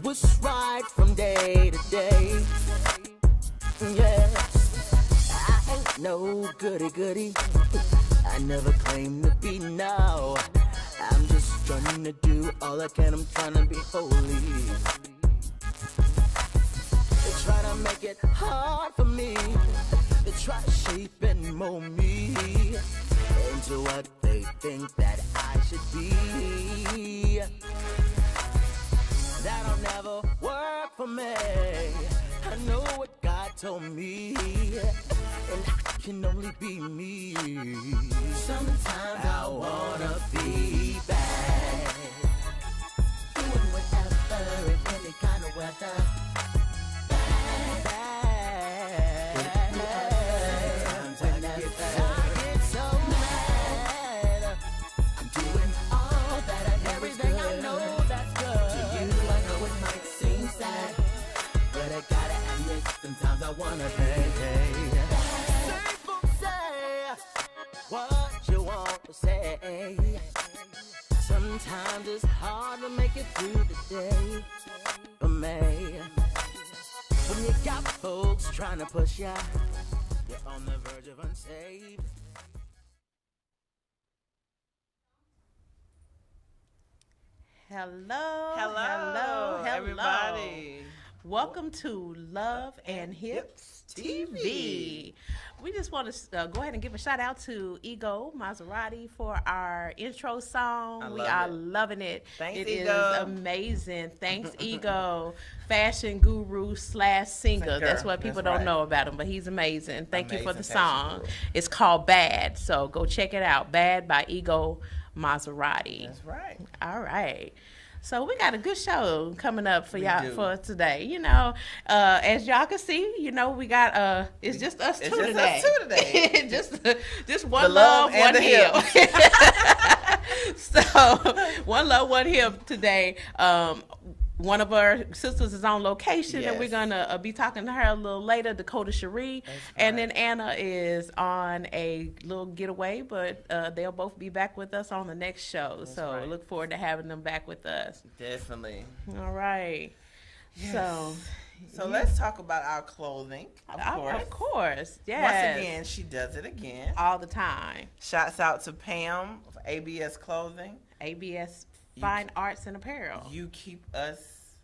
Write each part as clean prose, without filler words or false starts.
was right from day to day. Yeah, I ain't no goody. I never claimed to be now. I'm just trying to do all I can. I'm trying to be holy. They try to make it hard for me. They try to shape and mold me into what they think that I should be. That'll never work for me. I know what God told me, and I can only be me. Sometimes I wanna be bad, doing whatever in any kind of weather. Sometimes I wanna be. People say what you want to say. Sometimes it's hard to make it through the day for me. When you got folks trying to push you, you're on the verge of unsaved. Hello, everybody. Welcome to Love and Hips TV. We just want to go ahead and give a shout out to Ego Maserati for our intro song. We are loving it. Thanks, it Ego. is amazing. Thanks, Ego. Fashion guru / singer. That's what people don't know about him, but he's amazing. Thank you for the song. It's called Bad, so go check it out. Bad by Ego Maserati. That's right. All right. So we got a good show coming up for y'all for today. You know, as y'all can see, you know, we got it's just us two today. just one love, one hip. So one love, one hip today. One of our sisters is on location, and we're going to be talking to her a little later, Dakota Cherie. And then Anna is on a little getaway, but they'll both be back with us on the next show. Look forward to having them back with us. Definitely. All right. Yes. So let's talk about our clothing, Of course, yes. Once again, she does it again. All the time. Shouts out to Pam for ABS Clothing. ABS Fine Arts and Apparel. You keep us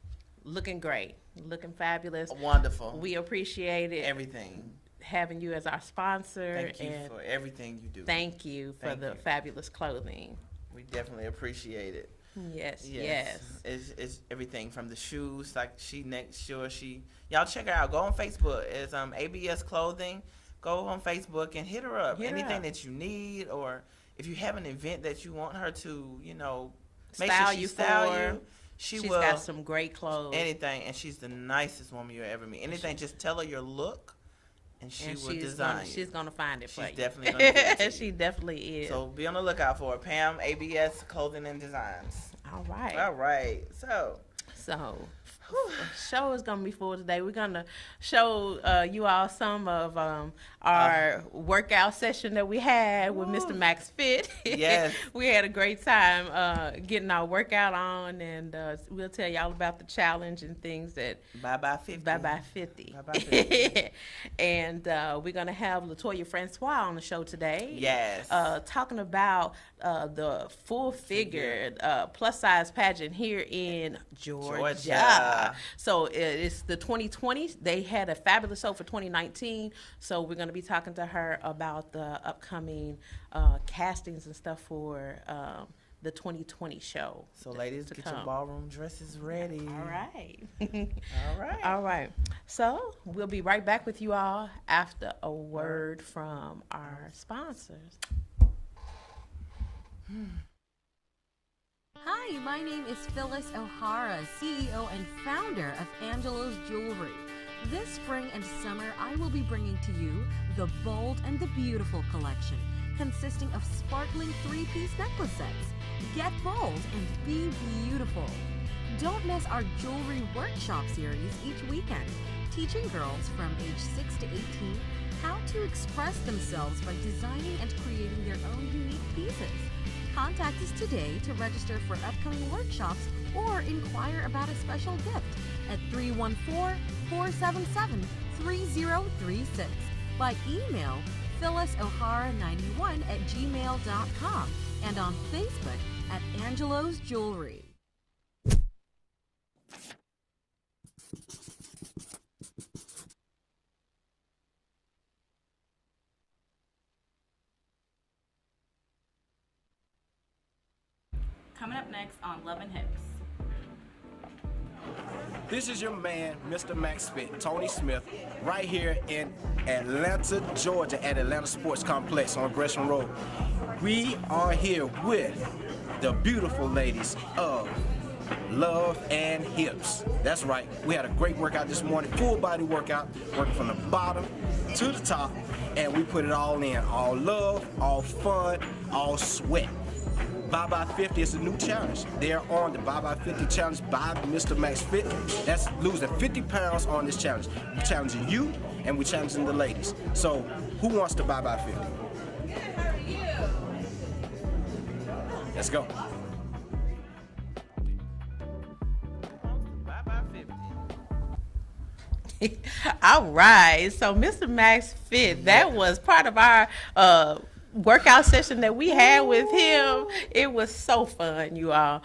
looking great, looking fabulous. Wonderful. We appreciate it. Everything. Having you as our sponsor. Thank you for everything you do. Thank you for the fabulous clothing. We definitely appreciate it. Yes. It's everything from the shoes, like y'all check her out. Go on Facebook. It's ABS Clothing. Go on Facebook and hit her up. Anything that you need, or if you have an event that you want her to, make sure she style you. She's got some great clothes. Anything, and she's the nicest woman you'll ever meet. Anything, just tell her your look, and she will design. She's gonna find it for you. She's definitely gonna do it to you. She definitely is. So be on the lookout for her. Pam, ABS Clothing and Designs. All right. So show is gonna be full today. We're gonna show you all some of our workout session that we had with Mr. Max Fit. Yes. We had a great time getting our workout on, and we'll tell y'all about the challenge and things that Bye 50. Bye 50. And we're gonna have Latoya Francois on the show today. Yes. Talking about the full figure plus size pageant here in Georgia. So it's the 2020s. They had a fabulous show for 2019. So we're going to be talking to her about the upcoming castings and stuff for the 2020 show. So ladies, get your ballroom dresses ready. All right. All right. So we'll be right back with you all after a word from our sponsors. Hi, my name is Phyllis O'Hara, CEO and founder of Angelo's Jewelry. This spring and summer, I will be bringing to you the Bold and the Beautiful collection, consisting of sparkling 3-piece necklace sets. Get bold and be beautiful. Don't miss our jewelry workshop series each weekend, teaching girls from age 6 to 18 how to express themselves by designing and creating their own unique pieces. Contact us today to register for upcoming workshops or inquire about a special gift at 314-477-3036 by email phyllisohara91@gmail.com and on Facebook at Angelo's Jewelry. Coming up next on Love and Hips. This is your man, Mr. Max Fit, Tony Smith, right here in Atlanta, Georgia, at Atlanta Sports Complex on Gresham Road. We are here with the beautiful ladies of Love and Hips. That's right. We had a great workout this morning, full body workout, working from the bottom to the top, and we put it all in. All love, all fun, all sweat. Bye Bye 50 is a new challenge. They're on the Bye Bye 50 challenge by Mr. Max Fit. That's losing 50 pounds on this challenge. We're challenging you and we're challenging the ladies. So who wants to Bye Bye 50? Let's go. All right. So Mr. Max Fit, that was part of our workout session that we had with him. It was so fun, you all.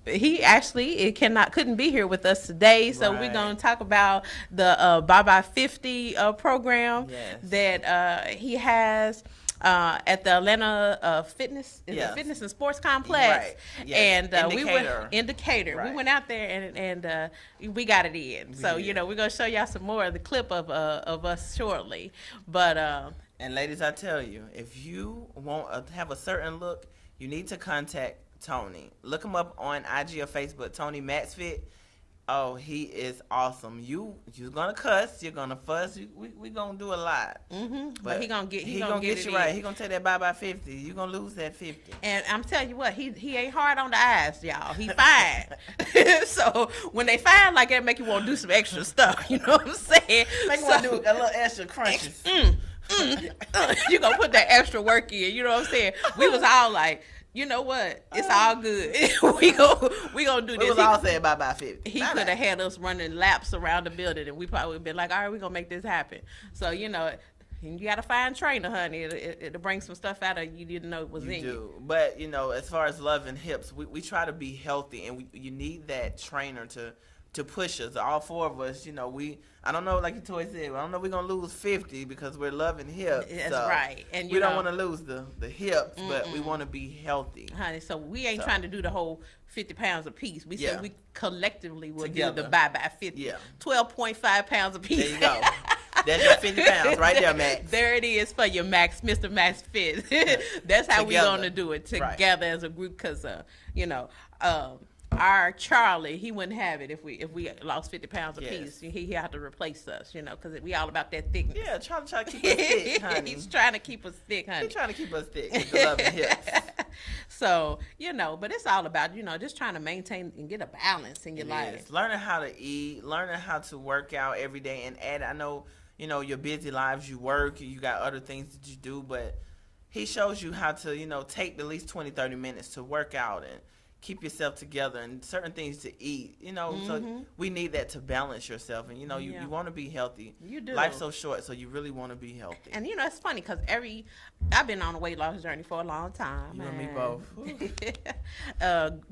He actually couldn't be here with us today, so we're going to talk about the Bye Bye 50 program that he has at the Atlanta Fitness and Sports Complex. Right. Yes. And we went Indicator. Right. We went out there and we got it in. So we're gonna show y'all some more of the clip of us shortly. But and ladies, I tell you, if you want to have a certain look, you need to contact Tony. Look him up on IG or Facebook, Tony Max Fit. Oh, he is awesome. You're gonna cuss, you're gonna fuss. We gonna do a lot. but he gonna get you it right. in. He gonna take that Bye Bye 50. You gonna lose that 50. And I'm telling you what, he ain't hard on the eyes, y'all. He fine. So when they fine like that, make you want to do some extra stuff. You know what I'm saying? Make you want to do a little extra crunches. You gonna put that extra work in. You know what I'm saying? We was all like, you know what? It's all good. we gonna do this. We was all saying Bye Bye 50. He could have had us running laps around the building, and we probably would have been like, all right, we're gonna make this happen. So you gotta find a trainer, honey. It'll bring some stuff out of you didn't know was in you. But as far as Love and Hips, we try to be healthy, and you need that trainer to push us. All four of us, I don't know, like you toy said, I don't know if we're going to lose 50 because we're loving hips. That's so right. And we don't want to lose the hips, but we want to be healthy. Honey, so we ain't trying to do the whole 50 pounds a piece. We said we collectively will do the Bye Bye 50. Yeah. 12.5 pounds a piece. There you go. That's your 50 pounds right there, Max. There it is for your Max, Mr. Max Fit. That's how we're going to do it together as a group because, our Charlie, he wouldn't have it if we lost 50 pounds apiece. He had to replace us, because we all about that thickness. Yeah, Charlie trying to keep us thick, honey. He's trying to keep us thick, honey. He's trying to keep us thick with the Love and Hips. So, but it's all about, just trying to maintain and get a balance in your life. Yes. Learning how to eat, learning how to work out every day. And add, I know, your busy lives, you work, you got other things that you do, but he shows you how to, take at least 20, 30 minutes to work out and keep yourself together and certain things to eat, so we need that to balance yourself. And, you want to be healthy. You do. Life's so short, so you really want to be healthy. And, it's funny because I've been on a weight loss journey for a long time. You and me both.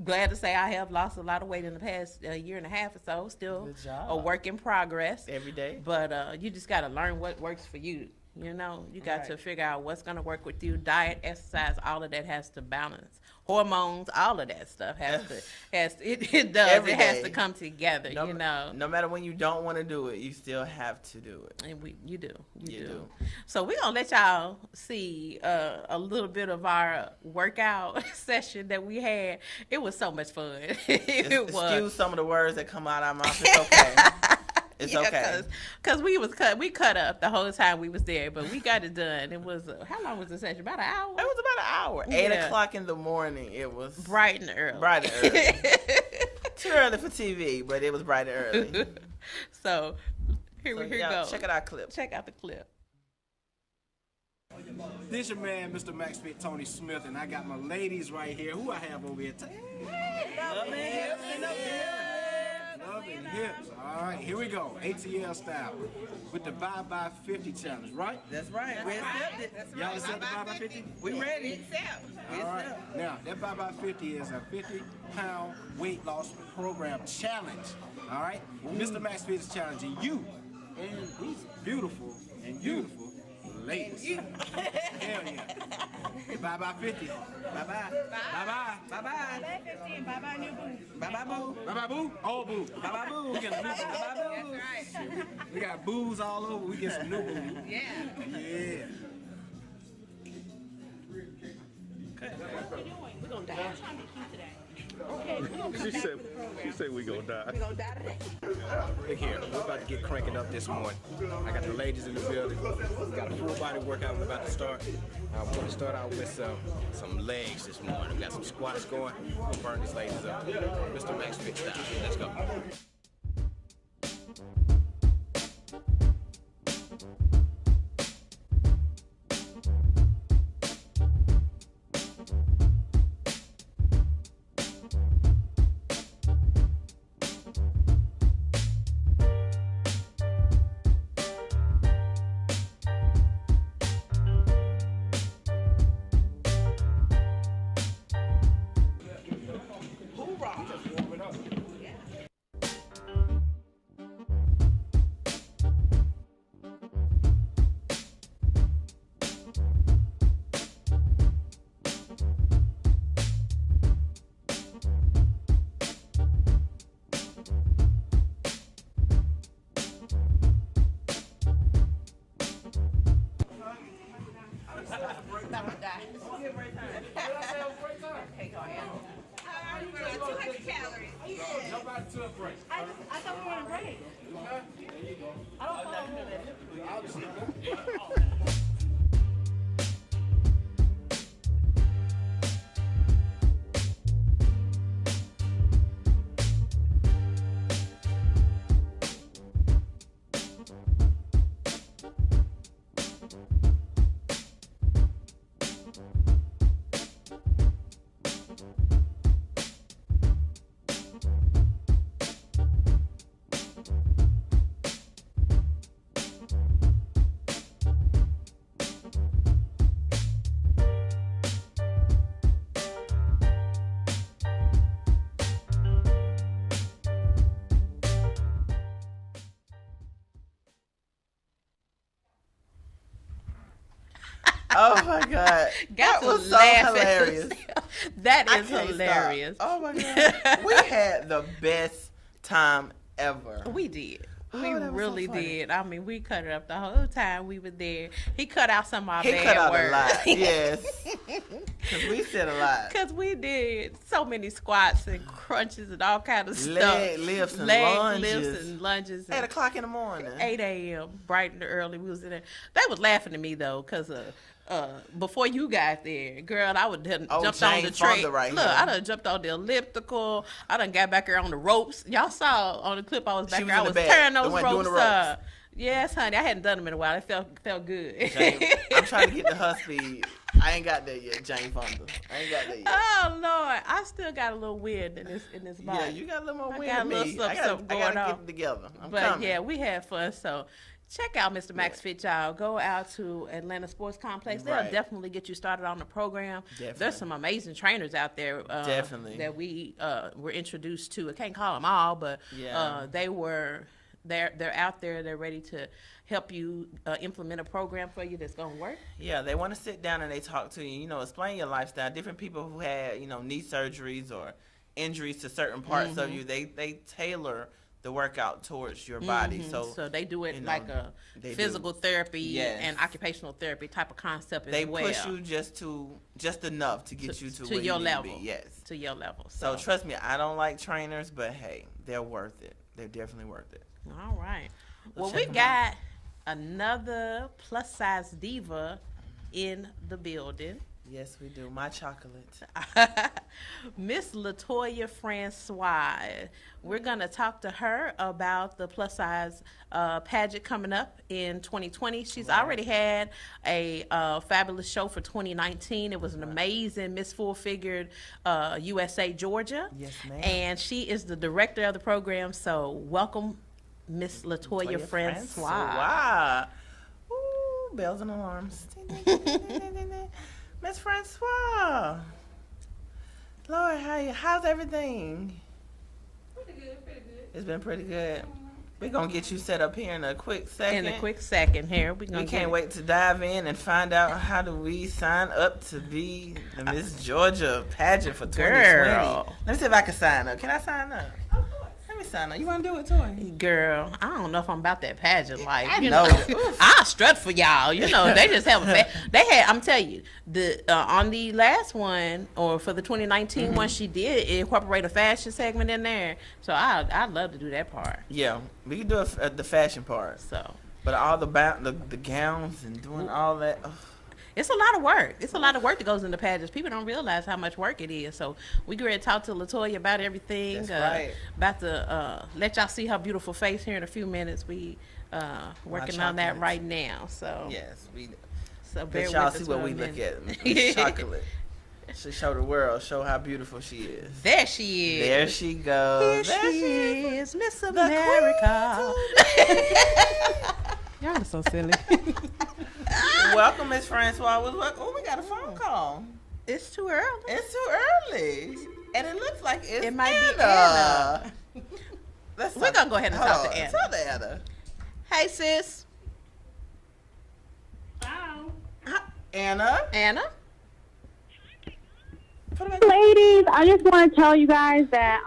Glad to say I have lost a lot of weight in the past year and a half or so. Still a work in progress. Every day. But you just got to learn what works for you. You got to figure out what's going to work with you. Diet, exercise, all of that has to balance. Hormones, all of that stuff it does. Every it has day. to come together, No matter when you don't want to do it, you still have to do it. And you do. So we're going to let y'all see a little bit of our workout session that we had. It was so much fun. Excuse some of the words that come out of our mouth. It's okay. It's okay. Because we cut up the whole time we was there, but we got it done. It was, how long was the session? About an hour? It was about an hour. 8 o'clock in the morning. It was bright and early. Too early for TV, but it was bright and early. So here we go. Check out our clip. Check out the clip. This your man, Mr. Max Fit, Tony Smith, and I got my ladies right here. Who I have over here? Love and hips. All right, here we go. ATL style with the Bye Bye 50 challenge, right? That's right. We accepted. Y'all accept the Bye Bye 50? We ready. All right. Now, that Bye Bye 50 is a 50-pound weight loss program challenge. All right? Mr. Max Fit is challenging you and these beautiful ladies. Hell yeah. Bye Bye 50. Bye bye. Bye bye. Bye bye. Bye 15. Bye bye new boo. Bye bye boo. Bye bye boo. Old boo. Bye bye boo. We got new boo. Bye bye boo. That's right. We got boos all over. We get some new boo. Yeah. Yeah. We're gonna die. She said we gonna die. We're gonna die today. Look here, we're about to get cranking up this morning. I got the ladies in the building. We got a full body workout we're about to start. We're going to start out with some legs this morning. We got some squats going. We'll burn these ladies up. Mr. Max Fit style. Let's go. I thought we were on a break. I don't follow. Oh my God. Got That to was so laugh at hilarious. That I is can't hilarious. stop. Oh my God. We had the best time ever. We did. Oh, We that was so really funny. did. I mean, we cut it up the whole time we were there. He cut out some of our He bad cut out words. a lot. Yes. Because we said a lot. Because we did so many squats and crunches and all kind of stuff. Leg lifts and lunges. lifts and lunges. 8 o'clock in the morning. 8 a.m. bright and early. We was in there. They was laughing at me though, because before you got there, girl, I would have jumped on Jane the train. Fonda right Look, here. I done jumped on the elliptical. I done got back there on the ropes. Y'all saw on the clip I was back She was there. I in the was back, tearing the those one doing ropes the ropes. up. Yes, honey. I hadn't done them in a while. It felt good. Jane, I'm trying to get to her speed. I ain't got there yet, Jane Fonda. I ain't got there yet. Oh Lord, I still got a little wind in this body. Yeah, you got a little more I wind got a than little me. something I gotta going get on. it together. I'm But coming. yeah, we had fun. So check out Mr. Max Fit, y'all. Go out to Atlanta Sports Complex. They'll Right. definitely get you started on the program. Definitely. There's some amazing trainers out there. Definitely. That we were introduced to. I can't call them all, but Yeah. they're out there. They're ready to help you implement a program for you that's gonna work. Yeah, they want to sit down and they talk to you, explain your lifestyle. Different people who had, knee surgeries or injuries to certain parts of you, they tailor the workout towards your body. So they do it you know, like a they physical do. therapy Yes. and occupational therapy type of concept they as well. push you just enough to get you to where your you level. need to be. Yes. To your level. So trust me, I don't like trainers, but hey, they're worth it. They're definitely worth it. All right. Well, check we 'em got out. another plus size diva in the building. Yes, we do. My chocolate. Miss Latoya Francois. We're going to talk to her about the plus size pageant coming up in 2020. She's already had a fabulous show for 2019. It was an amazing Miss Full Figured USA Georgia. Yes, ma'am. And she is the director of the program. So welcome, Miss Latoya Francois. Wow. Ooh, bells and alarms. Miss Francois. Lord, how's everything? Pretty good. It's been pretty good. We're going to get you set up here in a quick second. In a quick second here. We can't wait to dive in and find out how do we sign up to be the Miss Georgia pageant for 2020. Girl. Let me see if I can sign up. Can I sign up? Let me sign up. You want to do it, Toy? Girl, I don't know if I'm about that pageant life. I You know. I strut for y'all. You know, they just have they had. I'm telling you, the on the last one or for the 2019 one, she did incorporate a fashion segment in there. So I'd love to do that part. Yeah, we can do the fashion part. So But all the gowns and doing all that. Ugh. it's a lot of work. It's a lot of work that goes into pageants. People don't realize how much work it is. So we get ready to talk to Latoya about everything. That's right. About to let y'all see her beautiful face here in a few minutes. We working on that chocolates. right now. So Yes, we. So bear Let y'all with us see what for a we look minute. at. Miss Chocolate. She show the world. Show how beautiful she is. There she is. There she goes. Here There she is. is, Miss America. Y'all are so silly. Welcome, Miss Francois. Oh, we got a phone call. It's too early. It's too early, and it looks like it's It might be Anna. We're gonna go ahead and talk to Anna. Talk to Anna. Hey, sis. Wow. Anna. Anna. Ladies, I just want to tell you guys that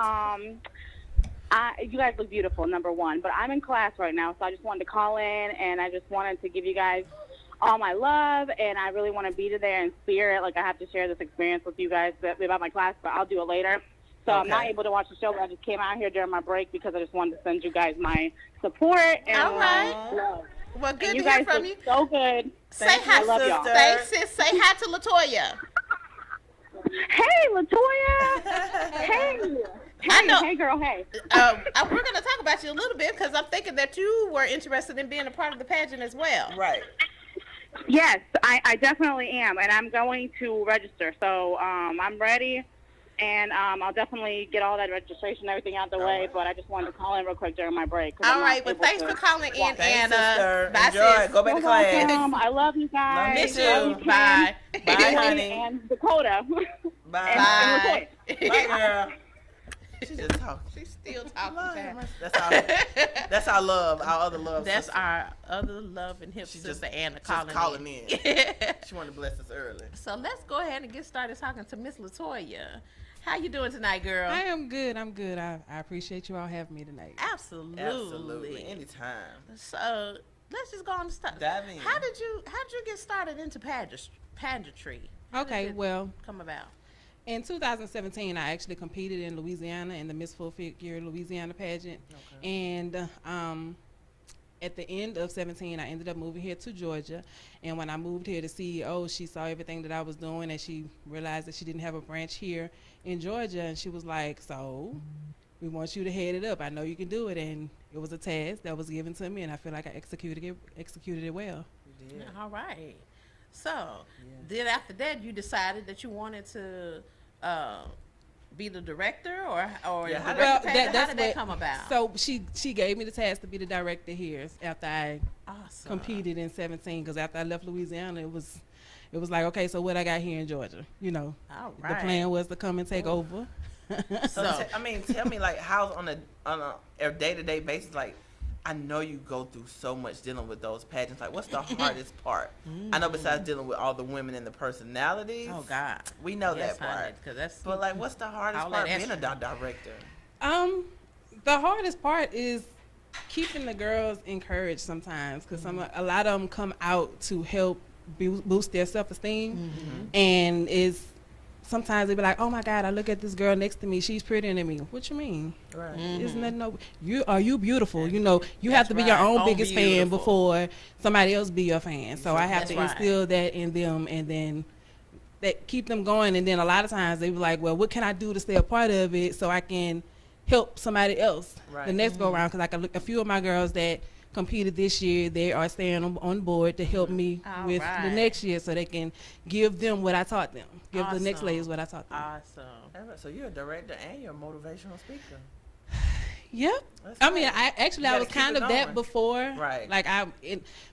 you guys look beautiful, number one. But I'm in class right now, so I just wanted to call in, and I just wanted to give you guys all my love, and I really want to be there in spirit. Like, I have to share this experience with you guys about my class, but I'll do it later. So I'm not able to watch the show, but I just came out here during my break because I just wanted to send you guys my support and All right. love. Well, good And you to hear guys from look you. so good. Say Thank hi, you, I love y'all. sister. Say, sis, say hi to Latoya. Hey, Latoya. Hey. I know. Hey, girl. Hey. We're going to talk about you a little bit because I'm thinking that you were interested in being a part of the pageant as well. Right. Yes, I definitely am, and I'm going to register. So I'm ready, and I'll definitely get all that registration and everything out the way. right. But I just wanted to call in real quick during my break. 'cause All I'm right. not Well, able thanks to for calling in, walk. Thanks, Anna. sister. Bye, Enjoy. sis. Go back to You're class. welcome. I love you guys. Me Me too. Love you, too. Bye. Bye, honey. And Dakota. Bye. Bye. Bye, girl. She just talking. She's still talking. Lord, back. That's our love. Our other love. That's sister. our other love and hip She sister just Anna just calling in. She wanted to bless us early. So let's go ahead and get started talking to Miss Latoya. How you doing tonight, girl? I am good. I'm good. I appreciate you all having me tonight. Absolutely. Absolutely. Anytime. So let's just go on to start. Dive in. How did you get started into pageantry? How did Okay, it well, come about. in 2017, I actually competed in Louisiana in the Miss Full Figure Louisiana pageant. And at the end of 17, I ended up moving here to Georgia. And when I moved here, the CEO, she saw everything that I was doing, and she realized that she didn't have a branch here in Georgia. And she was like, so we want you to head it up. I know you can do it. And it was a task that was given to me, and I feel like I executed it well. Yeah. All right. So then after that, you decided that you wanted to be the director, or Yeah, how direct the did- pageant? How did that what- come about? So she gave me the task to be the director here after I Awesome. competed in 17, because after I left Louisiana, it was like, okay, so what I got here in Georgia, you know. All The right. plan was to come and take over. So, tell me, like, how on a day-to-day basis, like, I know you go through so much dealing with those pageants. Like, what's the hardest part? I know besides dealing with all the women and the personalities. Oh God. We know Yes, that part. honey, 'cause that's. But, like, what's the hardest All part that being a extra. director? The hardest part is keeping the girls encouraged sometimes, because a lot of them come out to help boost their self-esteem, and sometimes they be like, oh my God, I look at this girl next to me, she's prettier than me. What you mean? Right. Isn't that you beautiful? You know, you have to be your right. own Own biggest fan beautiful. before somebody else be your fan. So I have That's to right. instill that in them, and then that keep them going. And then a lot of times they be like, well, what can I do to stay a part of it so I can help somebody else the next go around? Because I can look, a few of my girls that competed this year, they are staying on board to help me with the next year, so they can give them what I taught them, give the next ladies what I taught them. Awesome. So you're a director and you're a motivational speaker. Yep. I mean, I was kind of that before. Right. Like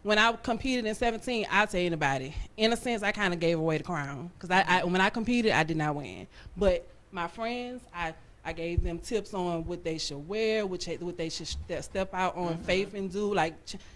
when I competed in 17, I'll tell anybody. In a sense, I kind of gave away the crown because when I competed, I did not win. But my friends, I gave them tips on what they should wear, what they should step out on faith and do. Like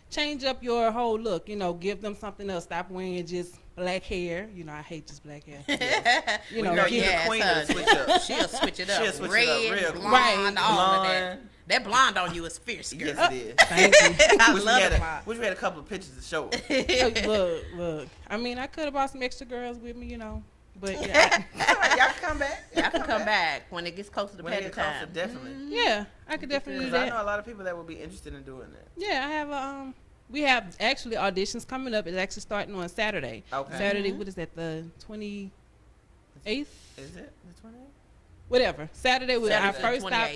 change up your whole look. You know, give them something else. Stop wearing just black hair. You know, I hate just black hair. You know, you're the queen of the switch up. She'll switch it up. She'll switch Red, it up real blonde, all of that. That blonde on you is fierce, girl. Yes, it is. Thank you. I love it. Wish we had a couple of pictures to show it. Look. I mean, I could have brought some extra girls with me, you know. But yeah, y'all can come back. Y'all can come back when it gets closer to pageant time. Definitely. Yeah, I could definitely do that. I know a lot of people that would be interested in doing that. Yeah, I have we have actually auditions coming up. It's actually starting on Saturday. Okay. Saturday, what is that? The 28th? Is it the 28th? Whatever. Saturday, our first stop.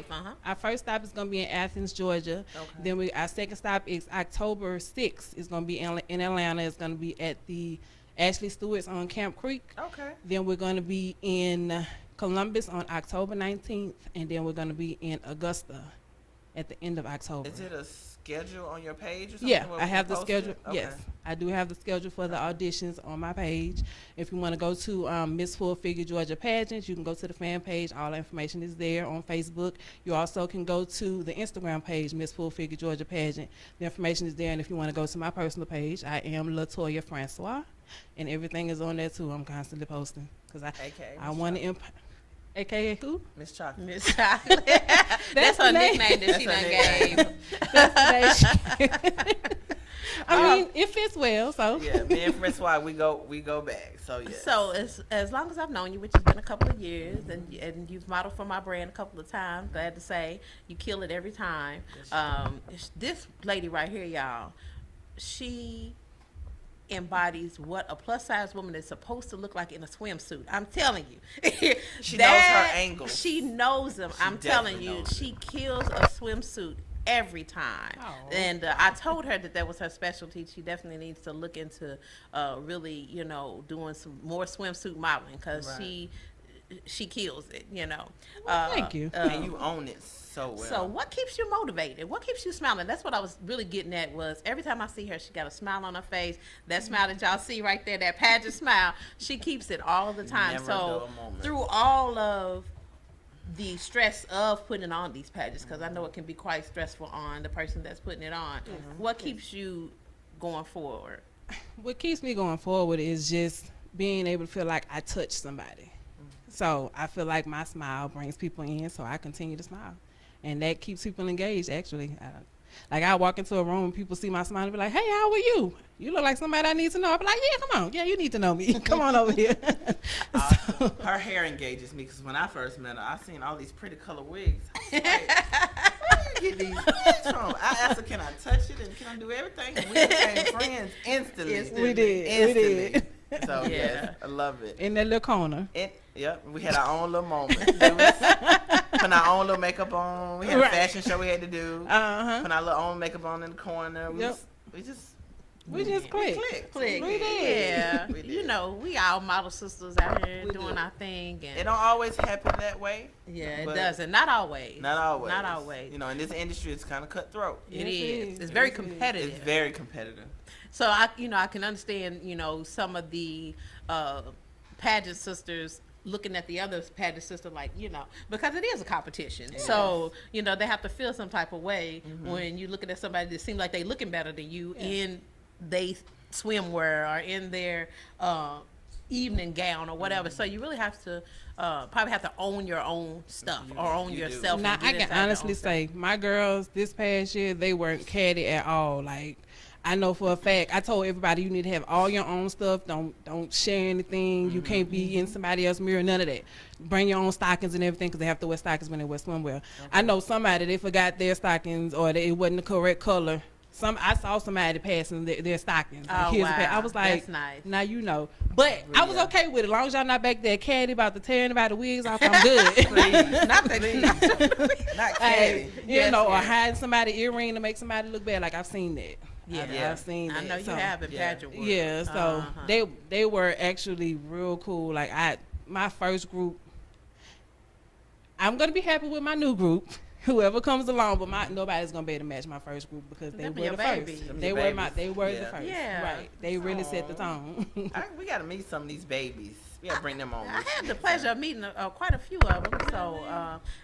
Our first stop is going to be in Athens, Georgia. Okay. Then our second stop is October 6th. It's going to be in Atlanta. It's going to be at the Ashley Stewart's on Camp Creek. Okay. Then we're going to be in Columbus on October 19th, and then we're going to be in Augusta at the end of October. Is it a schedule on your page or something? Yeah, I have the schedule. Okay. Yes, I do have the schedule for the auditions on my page. If you want to go to Miss Full Figure Georgia Pageant, you can go to the fan page. All the information is there on Facebook. You also can go to the Instagram page, Miss Full Figure Georgia Pageant. The information is there. And if you want to go to my personal page, I am Latoya Francois, and everything is on there too. I'm constantly posting because I want to AKA who? Miss Chocolate. Miss Chocolate. That's her nickname that she done gave. I mean, it fits well, so. Yeah, me and Francois, we go back. So yeah. So as long as I've known you, which has been a couple of years, and you've modeled for my brand a couple of times, glad to say you kill it every time. This lady right here, y'all, she embodies what a plus size woman is supposed to look like in a swimsuit. I'm telling you. She knows her angles. She knows them. I'm telling you, she kills a swimsuit every time. And I told her that was her specialty. She definitely needs to look into really, doing some more swimsuit modeling because she kills it, thank you. And you own it so well. So what keeps you motivated? What keeps you smiling? That's what I was really getting at was every time I see her, she got a smile on her face. That smile that y'all see right there, that pageant smile, she keeps it all the time. Never so through all of the stress of putting on these pageants, because I know it can be quite stressful on the person that's putting it on, what keeps you going forward? What keeps me going forward is just being able to feel like I touched somebody. So I feel like my smile brings people in, so I continue to smile. And that keeps people engaged, actually. Like, I walk into a room and people see my smile and be like, hey, how are you? You look like somebody I need to know. I be like, yeah, come on. Yeah, you need to know me. Come on over here. So, her hair engages me because when I first met her, I seen all these pretty color wigs. I was like, where you get these wigs from? I asked her, can I touch it and can I do everything? And we became friends instantly. We did. So, yes, I love it. In that little corner. Yep, we had our own little moment. Putting our own little makeup on. We had a fashion show we had to do. Putting our little own makeup on in the corner. We just clicked. We did. Yeah. We did. We all model sisters out here doing our thing. And it don't always happen that way. Yeah, it doesn't. Not always. Not always. In this industry, it's kind of cutthroat. It is. It's very competitive. It's very competitive. So I can understand, some of the pageant sisters looking at the other pageant sister like, because it is a competition. Yes. So, they have to feel some type of way when you're looking at somebody that seems like they looking better than you in they swimwear or in their evening gown or whatever. So you really have to probably have to own your own stuff or own yourself. Now, I can honestly say my girls this past year, they weren't catty at all. Like, I know for a fact, I told everybody you need to have all your own stuff. Don't share anything. You can't be in somebody else's mirror, none of that. Bring your own stockings and everything because they have to wear stockings when they wear swimwear. Okay. I know somebody, they forgot their stockings or it wasn't the correct color I saw somebody passing their stockings. Like, Oh, here's wow. a pair. I was like, That's nice. now you know. But I was Yeah. okay with it. As long as y'all not back there caddy about to tear anybody wigs off, I'm good. Please, Not that not Hey, candy. you know, or hiding somebody's earring to make somebody look bad. Like, I've seen that. Yeah. I've seen that. I know you So, have in yeah. pageant work. Yeah, so Uh-huh. they were actually real cool. Like my first group, I'm gonna be happy with my new group, whoever comes along, but nobody's gonna be able to match my first group because they Them were your the babies. first. Them They your were babies. they were the Yeah. first. Yeah. Right. They really set the tone. We gotta meet some of these babies. We gotta bring them on. I had the pleasure of meeting quite a few of them. So,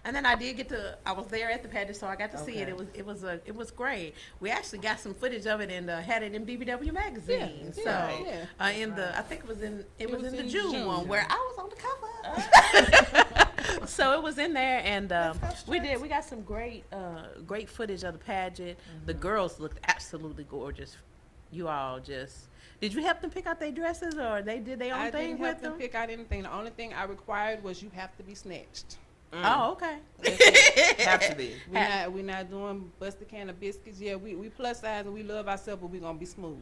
and then I did get to. I was there at the pageant, so I got to see it. Okay. It was great. We actually got some footage of it and had it in BBW magazine. Yeah, So, yeah. in the I think it was in the in June June. one where I was on the cover. So it was in there, and we got some great footage of the pageant. The girls looked absolutely gorgeous. You all just. Did you help them pick out their dresses, or they did their own I thing didn't with have them? to pick out anything. The only thing I required was you have to be snatched. Oh, okay. Have to be. We're not doing bust a can of biscuits. Yeah, we plus size and we love ourselves, but we're gonna be smooth.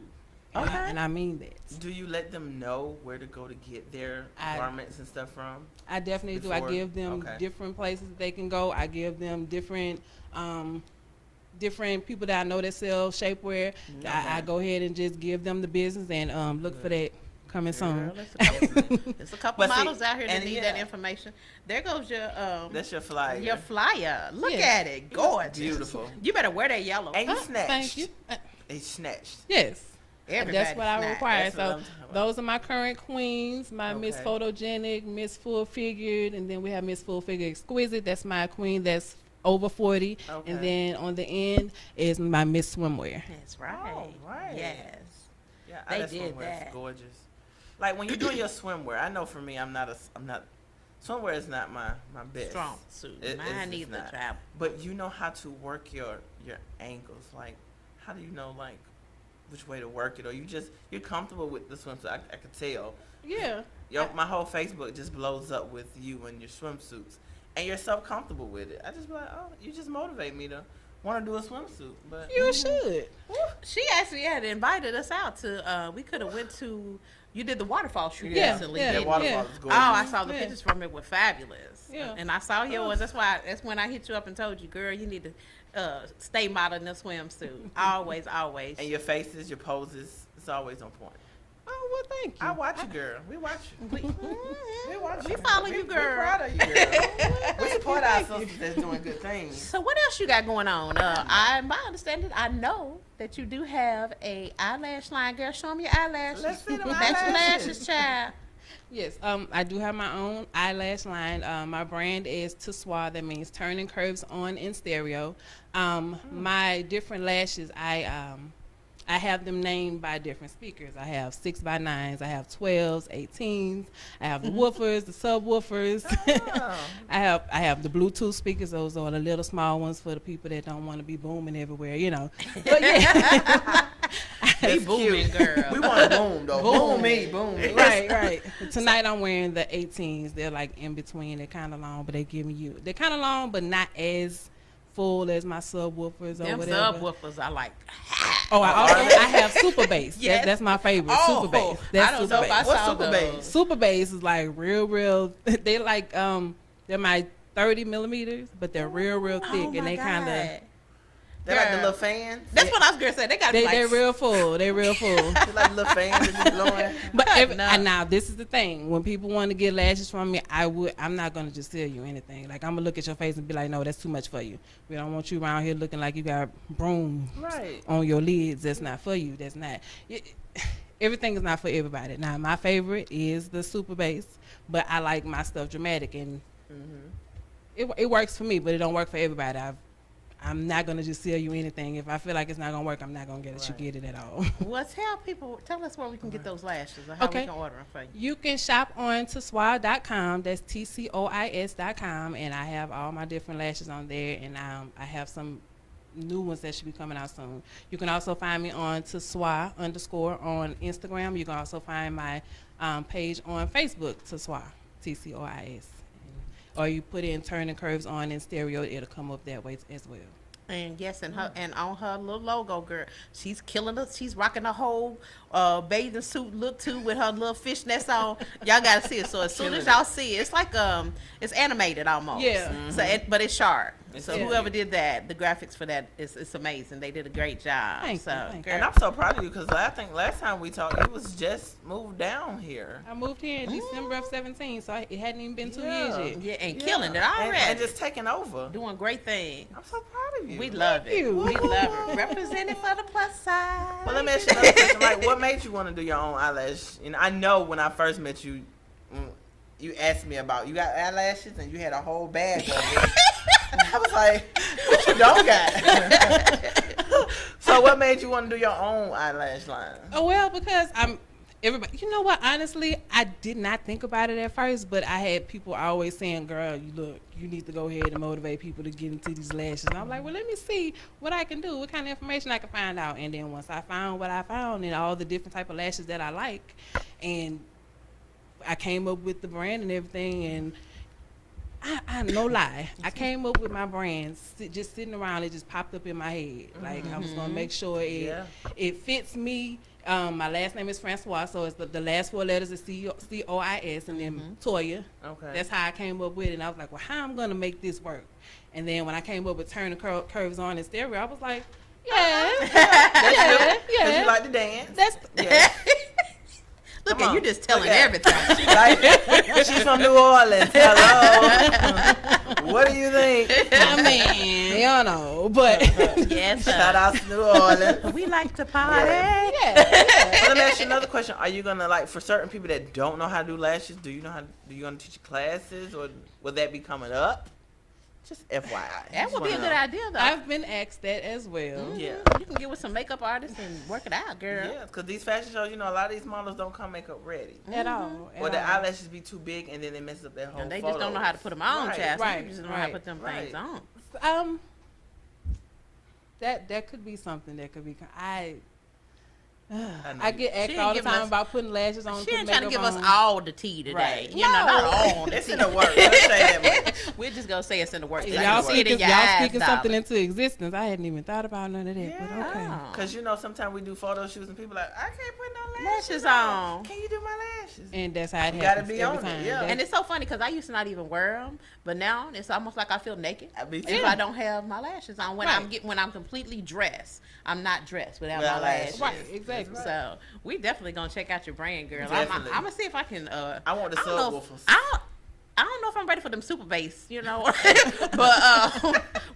Okay. And I mean that. Do you let them know where to go to get their garments and stuff from? I definitely do. Before? I give them Okay. different places that they can go. I give them different people that I know that sell shapewear. I go ahead and just give them the business and look for that coming soon. There's a couple But see, models out here that and need yeah. that information. There goes your That's your flyer. your flyer. Look Yeah. at it, gorgeous, Beautiful. You better wear that yellow. And you snatched. Thank you. They snatched. Yes. Everybody That's what I snatch. require. That's what So I'm talking about. those are my current queens, my Miss Okay. Photogenic, Miss Full Figured, and then we have Miss Full Figure Exquisite. That's my queen that's over 40. Okay. And then on the end is my Miss Swimwear. That's right. Oh, right. Yes. Yeah, They that did swimwear that. is gorgeous. Like when you're doing your swimwear, I know for me, I'm not. Swimwear is not my best. Strong suit. It's Mine just needs to not. travel. But you know how to work your ankles. Like, how do you know like which way to work it, or you're comfortable with the swimsuit? I could tell. Yeah. My whole Facebook just blows up with you and your swimsuits, and you're so comfortable with it. I just be like, oh, you just motivate me to want to do a swimsuit. But You should. She actually had invited us out to. We could have went to. You did the waterfall shoot Yeah, recently. yeah, that didn't waterfall you? is Oh, gorgeous. I saw the Yeah. pictures from it. Were fabulous. Yeah. And I saw yours. That's when I hit you up and told you, girl, you need to stay model in a swimsuit. Always, always. And your faces, your poses, it's always on point. Oh, well, thank you. I watch you, girl. We watch you. We watch We you. follow you, We girl. proud of you, girl. We support our sisters that's doing good things. So what else you got going on? My understanding, I know that you do have a eyelash line. Girl, show me your eyelashes. Let's see them That's your eyelashes. lashes, child. Yes, I do have my own eyelash line. My brand is Tuswa. That means turning curves on in stereo. My different lashes, I have them named by different speakers. I have 6x9s, I have 12s, 18s, I have the woofers, the subwoofers. Oh. I have the Bluetooth speakers. Those are the little small ones for the people that don't want to be booming everywhere, you know. But yeah. They booming, girl. We want to boom, though. Boom me, boom me. right. Tonight I'm wearing the 18s. They're like in between. They're kind of long, but they're kind of long, but not as full as my subwoofers or Them whatever. subwoofers are like. Oh, I have super bass. Yes. That's my favorite. Oh, super bass. That's I don't super know if I bass. What's saw super those. bass? Super bass is like real. They like they're my 30 millimeters, but they're real thick, Oh and my they kind of God. They like the Girl. little fans. That's what I was gonna say. They got to be like. they're real full. They're real full. They like the little fans that be blowing. But No. and now this is the thing. When people want to get lashes from me, I'm not gonna just tell you anything. Like I'm gonna look at your face and be like, no, that's too much for you. We don't want you around here looking like you got brooms Right. on your lids. That's not for you. That's not. Everything is not for everybody. Now my favorite is the super bass, but I like my stuff dramatic, and it works for me, but it don't work for everybody. I'm not gonna just sell you anything. If I feel like it's not gonna work, I'm not gonna let you get it at all. Well, tell us where we can get those lashes or how Okay. we can order them for you. You can shop on Tuswa.com. That's TCOIS.com, and I have all my different lashes on there, and I have some new ones that should be coming out soon. You can also find me on Tuswa_ on Instagram. You can also find my page on Facebook, Tuswa, TCOIS. Or you put in Turning Curves on in stereo, it'll come up that way as well. And yes, and her and on her little logo, girl, she's killing us. She's rocking the whole bathing suit look too with her little fishnets on. Y'all gotta see it. So as soon as y'all see it, it's like it's animated almost. Yeah. So but it's sharp. So Yeah. whoever did that, the graphics for that it's amazing. They did a great job. Thank you, so thank you. girl, And I'm so proud of you because I think last time we talked, you was just moved down here. I moved here in December of 17, so it hadn't even been 2 Yeah. years yet. yeah, and killing it And, already. and just taking over. doing great things. I'm so proud of you. We love it. you. We love it. Representing for the plus side. Well, let me ask you another question. Like, what made you want to do your own eyelash? And I know when I first met you, you asked me about you got eyelashes and you had a whole bag of it. I was like, what you don't got? So what made you want to do your own eyelash line? Oh, well, because everybody, you know what, honestly, I did not think about it at first, but I had people always saying, girl, you need to go ahead and motivate people to get into these lashes. And I'm like, well, let me see what I can do, what kind of information I can find out. And then once I found what I found and all the different type of lashes that I like, and I came up with the brand and everything, and I no lie, I came up with my brand just sitting around. It just popped up in my head. Like I was gonna make sure it fits me. My last name is Francois, so it's the last 4 letters is COIS, and then Toya. Okay. That's how I came up with it. And I was like, well, how I'm gonna make this work? And then when I came up with Turn the Curves On in stereo, I was like, yeah. Because you like to dance. That's Yeah. Look Come at you on. just telling Look at everything. She's from New Orleans. Hello. What do you think? I mean, you know, but Yes, Shout out to New Orleans. we like to party. Well, let me ask you another question. Are you gonna like for certain people that don't know how to do lashes? Do you gonna teach classes, or will that be coming up? Just FYI. That would be a good idea, though. I've been asked that as well. Yeah. You can get with some makeup artists and work it out, girl. Yeah, because these fashion shows, a lot of these models don't come makeup ready. At all. Or the eyelashes be too big and then they mess up their whole And they photos. just don't know how to put them on, Right. child. Right, Some just don't know how to right, put them right. things on. That could be something that could be. know I you- get asked She all ain't the giving time us- about putting lashes on. She putting ain't trying to give makeup us on. all the tea today. Right. Not all the It's tea. in the works. Let's say that much. We're just going to say it's in the works. If I y'all can see it in speaking, your y'all eyes, speaking something darling. into existence. I hadn't even thought about none of that. But okay. Oh. Because, sometimes we do photo shoots and people like, I can't put no lashes Lashes on. on. Can you do my lashes? And that's how it You gotta happens be every on it, time. yeah. That's- And it's so funny because I used to not even wear them, but now it's almost like I feel naked Me too. if I don't have my lashes on. When Right. when I'm completely dressed, I'm not dressed without Without my lashes. right, exactly. So we definitely gonna check out your brand, girl. I'm Definitely. gonna see if I can. I want the I don't know if- subwoofers. I don't know if I'm ready for them super bass, but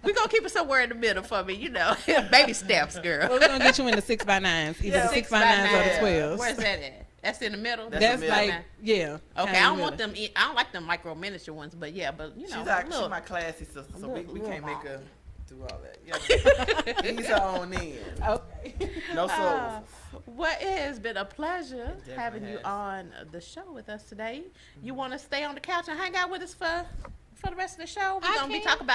we gonna keep it somewhere in the middle for me, baby steps, girl. We're gonna get you in the 6x9s, either Yeah, the 6x9s or the 12s. Where's that at? That's in the middle. That's That's like, yeah. Okay, kinda I don't middle. want them. I don't like them micro miniature ones, but she's She's my classy sister, so we Look, can't look. make her do all that. Yeah. He's her own end. Okay. No subwoofers. Well, it has been a pleasure definitely having you has. on the show with us today. You want to stay on the couch and hang out with us for the rest of the show? We're I gonna be can. talking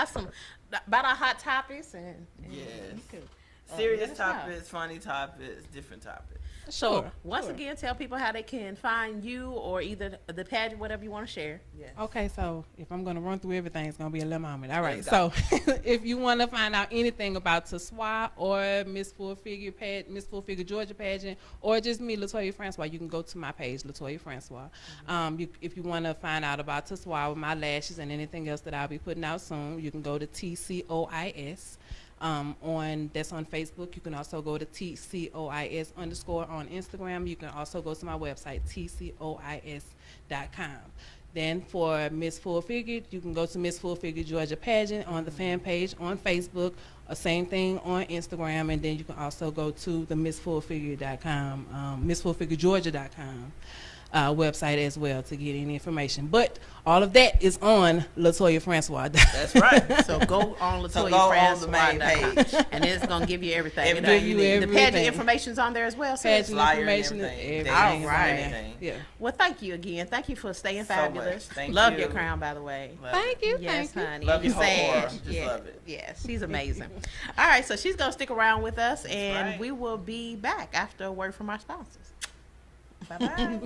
about our hot topics and Yes. you could- Serious let us know. topics, funny topics, different topics. So Sure, once sure. again, tell people how they can find you or either the pageant, whatever you want to share. Yes. Okay, so if I'm going to run through everything, it's going to be a little moment. All right, Let's so if you want to find out anything about Taswa or Miss Full Figure Georgia pageant, or just me, Latoya Francois, you can go to my page, Latoya Francois. If you want to find out about Taswa with my lashes and anything else that I'll be putting out soon, you can go to TCOIS. That's on Facebook. You can also go to TCOIS_ on Instagram. You can also go to my website, TCOIS.com. Then for Miss Full Figure, you can go to Miss Full Figure Georgia pageant on the fan page on Facebook. Same thing on Instagram, and then you can also go to the MissFullFigure.com, MissFullFigureGeorgia.com. Website as well to get any information. But all of that is on Latoya Francois. That's right. So go on So go on the main LatoyaFrancois.com, and it's gonna give you everything. Everything you need. The pageant information's on there as well. So Pageant Flyer and information, everything. everything Dates, is on Alright. there. everything. Yeah. well, thank you again. Thank you for staying So fabulous. much. Thank Love you. your crown, by the way. Love Thank you. Yes, Thank you. honey. Love And your whole sad. aura. Just Yeah. love it. Yeah, she's amazing. All right, so she's gonna stick around with us, and right. we will be back after a word from our sponsors. Bye bye.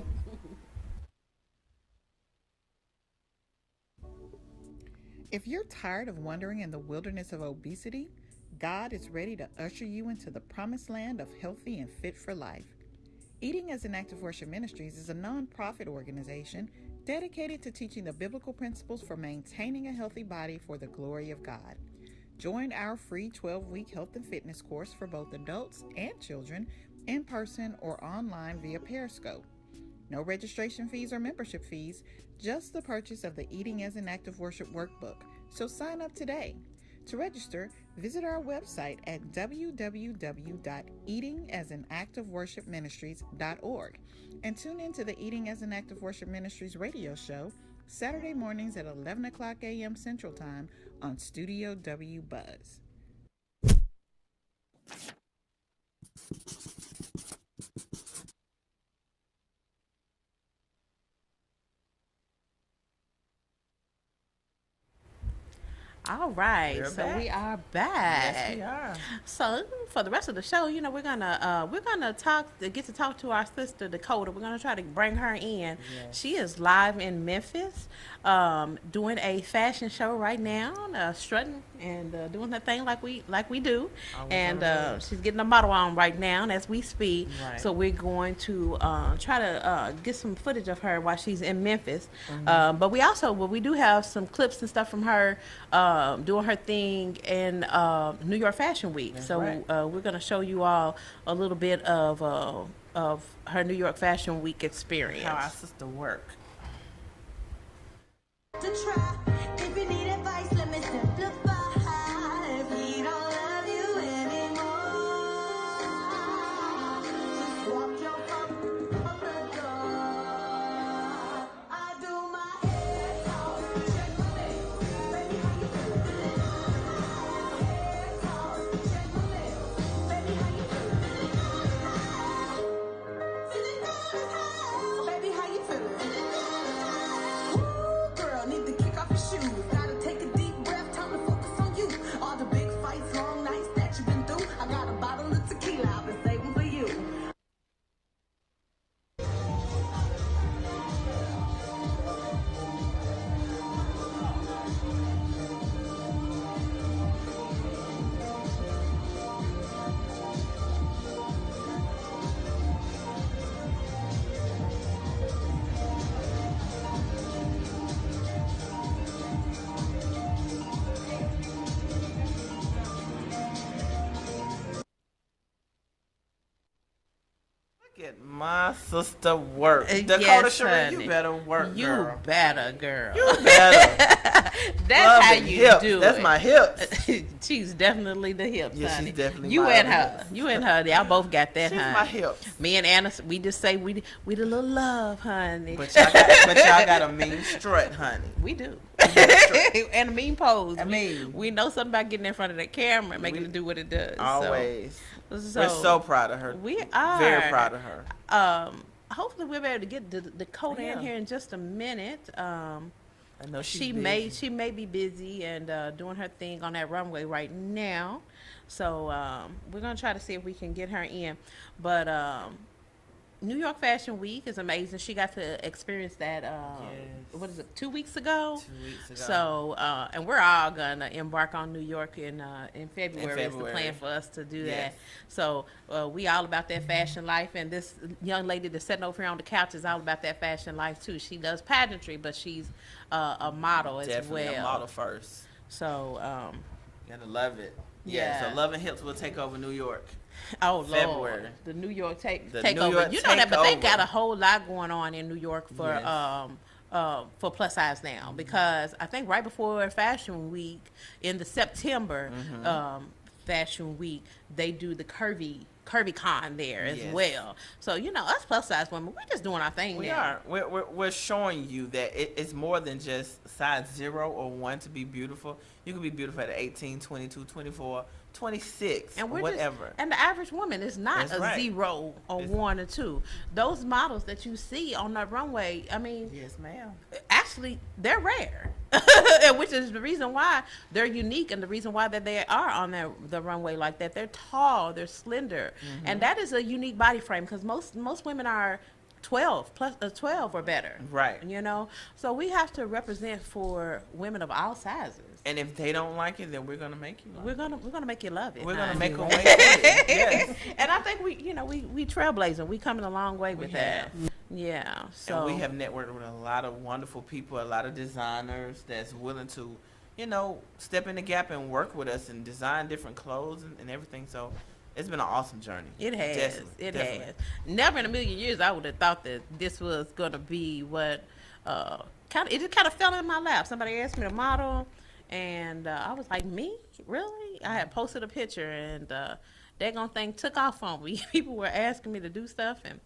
If you're tired of wandering in the wilderness of obesity, God is ready to usher you into the promised land of healthy and fit for life. Eating as an Act of Worship Ministries is a non-profit organization dedicated to teaching the biblical principles for maintaining a healthy body for the glory of God. Join our free 12-week health and fitness course for both adults and children in person or online via Periscope. No registration fees or membership fees, just the purchase of the Eating as an Act of Worship workbook. So sign up today. To register, visit our website at www.eatingasanactofworshipministries.org and tune in to the Eating as an Act of Worship Ministries radio show Saturday mornings at 11 o'clock a.m. Central Time on Studio W Buzz. All right, We're so back. we are back. Yes, we are. So for the rest of the show, we're gonna get to talk to our sister Dakota. We're gonna try to bring her in. Yes. She is live in Memphis, doing a fashion show right now, strutting and doing her thing like we do. Always And on the road. she's getting a model on right now, and as we speak. Right. So we're going to try to get some footage of her while she's in Memphis. But we do have some clips and stuff from her. Doing her thing in New York Fashion Week. That's so right. we're going to show you all a little bit of her New York Fashion Week experience. How our sister work. To try. If you need advice, let me simplify. If he don't love you anymore, just walk your fuck out the door. I do my hair talk, check my nails, baby, how you feeling? Hair talk, check my nails, baby, how you feeling? Feeling good as hell, baby, how you feeling? Ooh, girl, need to kick off your shoes. Gotta take a deep breath, time to focus on you. All the big fights, long nights that you've been through. I got a bottle of tequila I've been saving for you. Look at my sister work. Dakota Yes, Cherie, honey. you better work, You girl. better, girl. You better. That's how Loving you hips. do That's it. my hips. She's definitely the hips, Yeah, she's honey. definitely you my and other her. hips. You and her. Y'all both got that, She's honey. my hips. Me and Anna, we just say we the little love, honey. But y'all got a mean strut, honey. We do. And a mean pose. I mean. we know something about getting in front of the camera and making it do what it does. Always. So We're so proud of her. we are Very proud of her. Hopefully we'll be able to get the Dakota in here in just a minute. I know she's She busy. may be busy and doing her thing on that runway right now. So we're gonna try to see if we can get her in. But New York Fashion Week is amazing. She got to experience that. What is it? 2 weeks ago. 2 weeks ago. So and we're all gonna embark on New York in February. Is the February. plan for us to do Yes. that. So we all about that fashion life, and this young lady that's sitting over here on the couch is all about that fashion life too. She does pageantry, but she's a model Definitely as well. a model first. So Gotta love it. Yeah. So Love and Hips will take over New York. oh Lord, February. the New York The takeover. New York You know that, but they takeover. got a whole lot going on in New York for Yes. for plus size now, because I think right before Fashion Week in the September Fashion Week, they do the curvy con there as Yes. well. So us plus size women, we're just doing our thing We now. are. We're showing you that it's more than just size 0 or 1 to be beautiful. You can be beautiful at 18, 22, 24, 26, And or we're whatever. and the average woman is not That's a right. 0 or It's- 1 or 2. Those models that you see on that runway, I mean, Yes, ma'am. actually they're rare, which is the reason why they're unique, and the reason why that they are on the runway like that. They're tall, they're slender, and that is a unique body frame, because most women are 12 or better, Right. So we have to represent for women of all sizes. And if they don't like it, then we're gonna make you. We're gonna make you love it. We're gonna honey. make a way. Yes. And I think we trailblazing. We coming a long way with that. Yeah. So and we have networked with a lot of wonderful people, a lot of designers that's willing to, step in the gap and work with us and design different clothes and everything. So it's been an awesome journey. It has. Definitely. Has. Never in a million years I would have thought that this was gonna be what it just kind of fell in my lap. Somebody asked me to model, and I was like, me? Really? I had posted a picture, and that thing took off on me. People were asking me to do stuff, and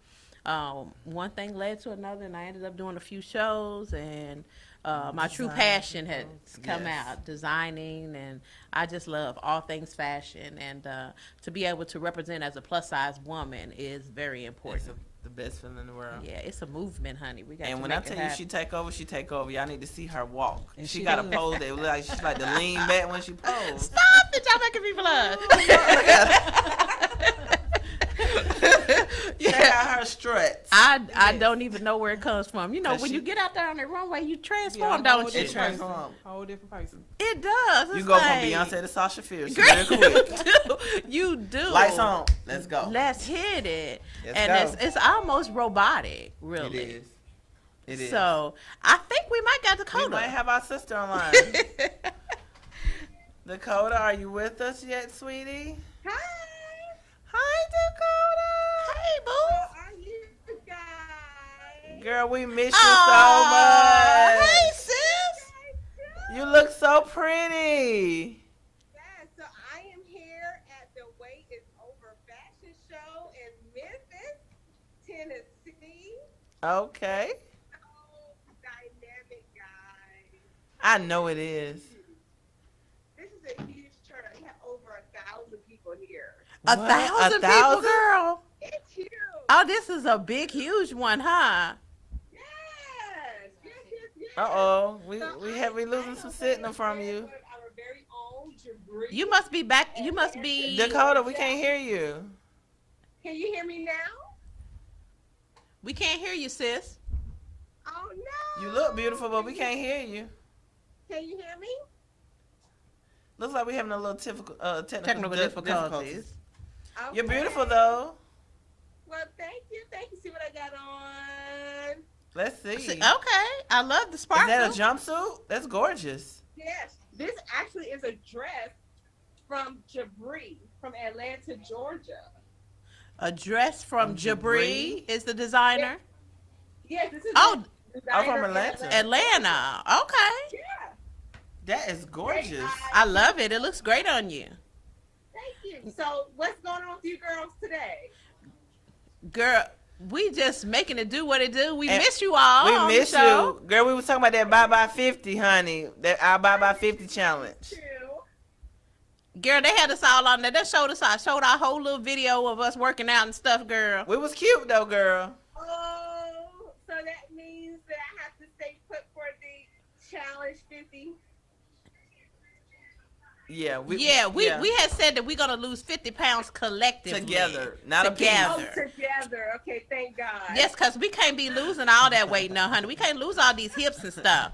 one thing led to another, and I ended up doing a few shows, and my true passion has come out, designing, and I just love all things fashion, and to be able to represent as a plus-size woman is very important. It's the best feeling in the world. Yeah, it's a movement, honey. We got. And to when make I tell it you happen. she take over, y'all need to see her walk. And she she got a does. pose that look like she's like to lean back when she pose. Stop it! Y'all making me blood. Check out her struts. I don't even know where it comes from. You know, when she- you get out there on the runway, you transform, Yeah, don't you? It transform. Whole different person. It does. You It's go like, from Beyonce to Sasha Fierce Girl, very quick. you do. Lights on. Let's go. Let's hit it. Let's And go. it's almost robotic, really. It is. It is. So I think we might got we Dakota. might have our sister online. Dakota, are you with us yet, sweetie? Hi. Hi, Dakota. Hey, boo. How are you guys? Girl, we miss you Aw, so much. hey, sis. You look so pretty. Yeah, so I am here at the Wait is Over fashion show in Memphis, Tennessee. Okay. So dynamic, guys. I know it is. This is a huge turnout. We have over 1,000 people here. A What? 1,000 people, 1,000? girl. It's huge. Oh, this is a big, huge one, huh? Yes. Yes, yes, yes. Uh-oh. We So we losing some signal from you. Our very own Jabri. You must be back. You must be. Dakota, we can't hear you. Can you hear me now? We can't hear you, sis. Oh, no. You look beautiful, but we can't hear you. Can you hear me? Looks like we're having a little technical difficulties. You're Okay. beautiful, though. Well, thank you. Thank you. See what I got on? Let's see. Okay, I love the Is sparkle. that a jumpsuit? That's gorgeous. Yes. This actually is a dress from Jabri from Atlanta, Georgia. A dress from Jabri is the designer. Yes, this is Oh, the designer from Atlanta. Atlanta. Okay, Yeah. That is gorgeous. I love it. It looks great on you, Thank you. So, what's going on with you girls today? girl. We just making it do what it do. We And miss you all. on We the miss show. you. Girl, we was talking about that Bye Bye 50, honey. That our Bye Bye 50 challenge. Two. Girl, they had us all on there. They showed our whole little video of us working out and stuff, girl. We was cute, though, girl. Oh, so that means that I have to stay put for the challenge 50. Yeah, We had said that we're gonna lose 50 pounds collectively. Together, not a piece. Oh, together. together. Okay, thank God. Yes, because we can't be losing all that weight now, honey. We can't lose all these hips and stuff.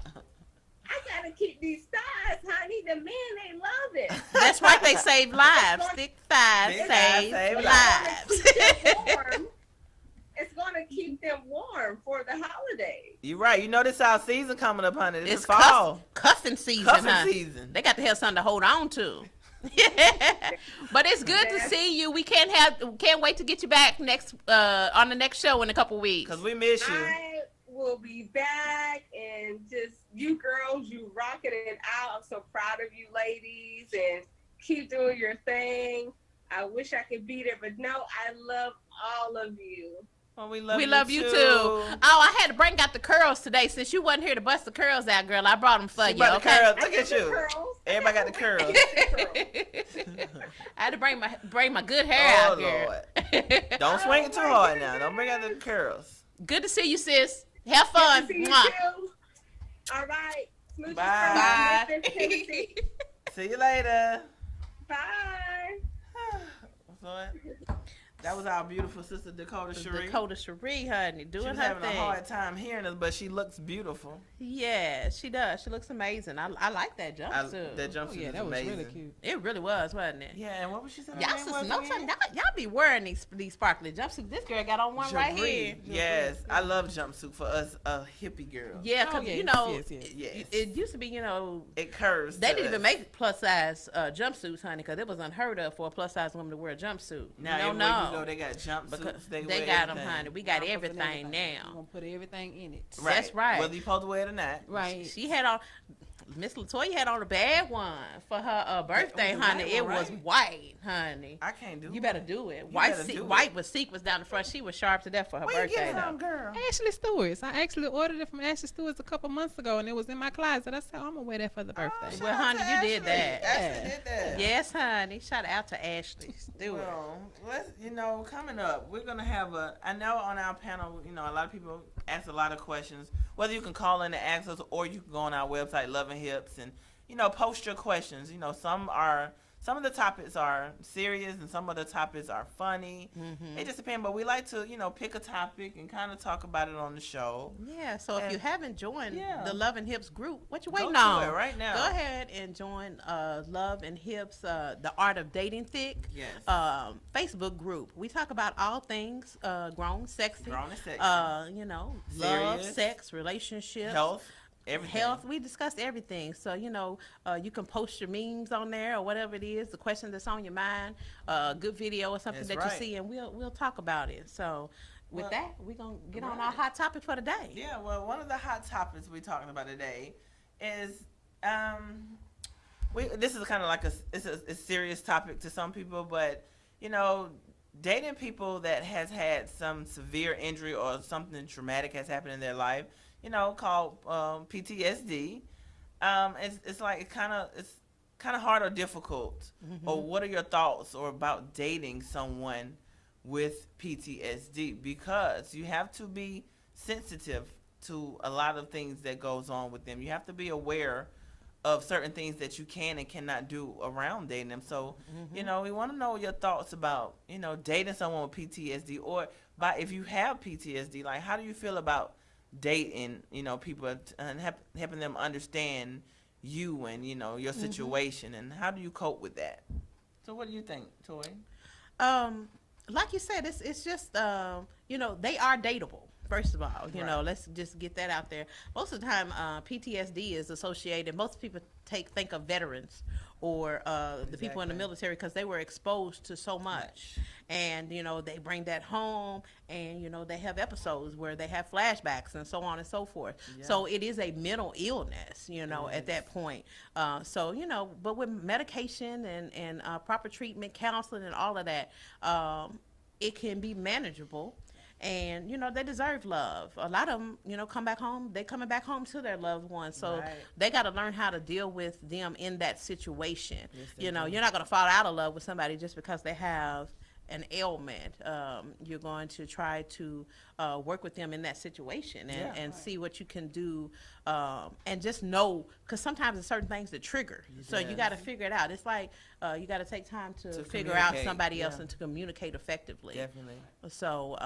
I gotta keep these thighs, honey. The men, they love it. That's right. They save lives. Thick thighs Thick thighs save save lives. It's gonna keep them warm for the holidays. You right. You know this our season coming up, honey. This It's is fall. cuffing season, Cuffing honey. season. They got to have something to hold on to. But it's good to see you. We can't wait to get you back next on the next show in a couple weeks. Cause we miss you. I will be back, and just you girls, you rocking it out. I'm so proud of you ladies, and keep doing your thing. I wish I could be there, but no, I love all of you. Well, we We love you too. Oh, I had to bring out the curls today since you wasn't here to bust the curls out, girl. I brought them for She you. brought the Okay. curls. I Look got at the you. curls. Everybody got the curls. I had to bring my good hair Oh out, girl. Lord. Don't swing it too hard now. Don't bring out the curls. Good to see you, sis. Have Good fun. to see you Mwah. too. All right. Smooches Bye. from Memphis, Tennessee. See you later. Bye. What's that? That was our beautiful sister Dakota Cherie. Dakota Cherie, honey, doing her thing. She was having a hard time hearing us, but she looks beautiful. Yeah, she does. She looks amazing. I like that jumpsuit. That jumpsuit yeah, is that was amazing. really cute. It really was, wasn't it? Yeah, and what was she saying? Y'all be wearing these sparkly jumpsuits. This girl got on one right here. Yes, I love jumpsuit for us hippie girls. Yeah, because you know, yes. it used to be, you know, it curves. They didn't even make plus size jumpsuits, honey, because it was unheard of for a plus size woman to wear a jumpsuit. Now everywhere you go, they got jumpsuits. They got them, honey. We got everything now. We're gonna put everything in it. Right. That's right. Whether you supposed to wear it or not. Right. She had on. Miss Latoya had on a bad one for her birthday, honey. It was white, honey. I can't do it. You better do it. You White with sequins down the front. She was sharp to death for her birthday. Where you get it from, girl? Ashley Stewart's. I actually ordered it from Ashley Stewart's a couple months ago, and it was in my closet. I said, I'm gonna wear that for the birthday. Well, honey, you did that. Ashley did that. Yes, honey. Shout out to Ashley Stewart. Well, let's, coming up, we're gonna have I know on our panel, a lot of people ask a lot of questions. Whether you can call in and ask us, or you can go on our website, Loving Hips, and post your questions. Some of the topics are serious and some of the topics are funny. Mm-hmm. It just depends, but we like to, pick a topic and kind of talk about it on the show. Yeah, so if you haven't joined the Love and Hips group, what you waiting on? Go to it right now. Go ahead and join Love and Hips, the Art of Dating Thick Facebook group. We talk about all things grown, sexy. Grown and sexy. Love, sex, relationship. Health. Everything. Health, we discussed everything. So, you can post your memes on there or whatever it is, the question that's on your mind, a good video or something you see, and we'll talk about it. So, with that, we're going to get on our hot topic for today. Yeah, well, one of the hot topics we're talking about today is, this is kind of like a serious topic to some people, but, dating people that has had some severe injury or something traumatic has happened in their life, called PTSD. It's kind of hard or difficult. Mm-hmm. Or what are your thoughts about dating someone with PTSD? Because you have to be sensitive to a lot of things that goes on with them. You have to be aware of certain things that you can and cannot do around dating them. So, we want to know your thoughts about, dating someone with PTSD, or if you have PTSD, like how do you feel about dating, people and helping them understand you and, your situation, and how do you cope with that? So what do you think, Toy? Like you said, it's just, they are dateable. First of all, let's just get that out there. Most of the time, PTSD is associated. Most people think of veterans or the people in the military because they were exposed to so much, and they bring that home, and they have episodes where they have flashbacks and so on and so forth. Yeah. So it is a mental illness, at that point. But with medication and proper treatment, counseling, and all of that, it can be manageable. And, they deserve love. A lot of them, come back home. They're coming back home to their loved ones. So they got to learn how to deal with them in that situation. Yes, you're not going to fall out of love with somebody just because they have an ailment. You're going to try to work with them in that situation and see what you can do. And just know, because sometimes there's certain things that trigger. So you got to figure it out. It's like you got to take time to figure out somebody else and to communicate effectively. Definitely. So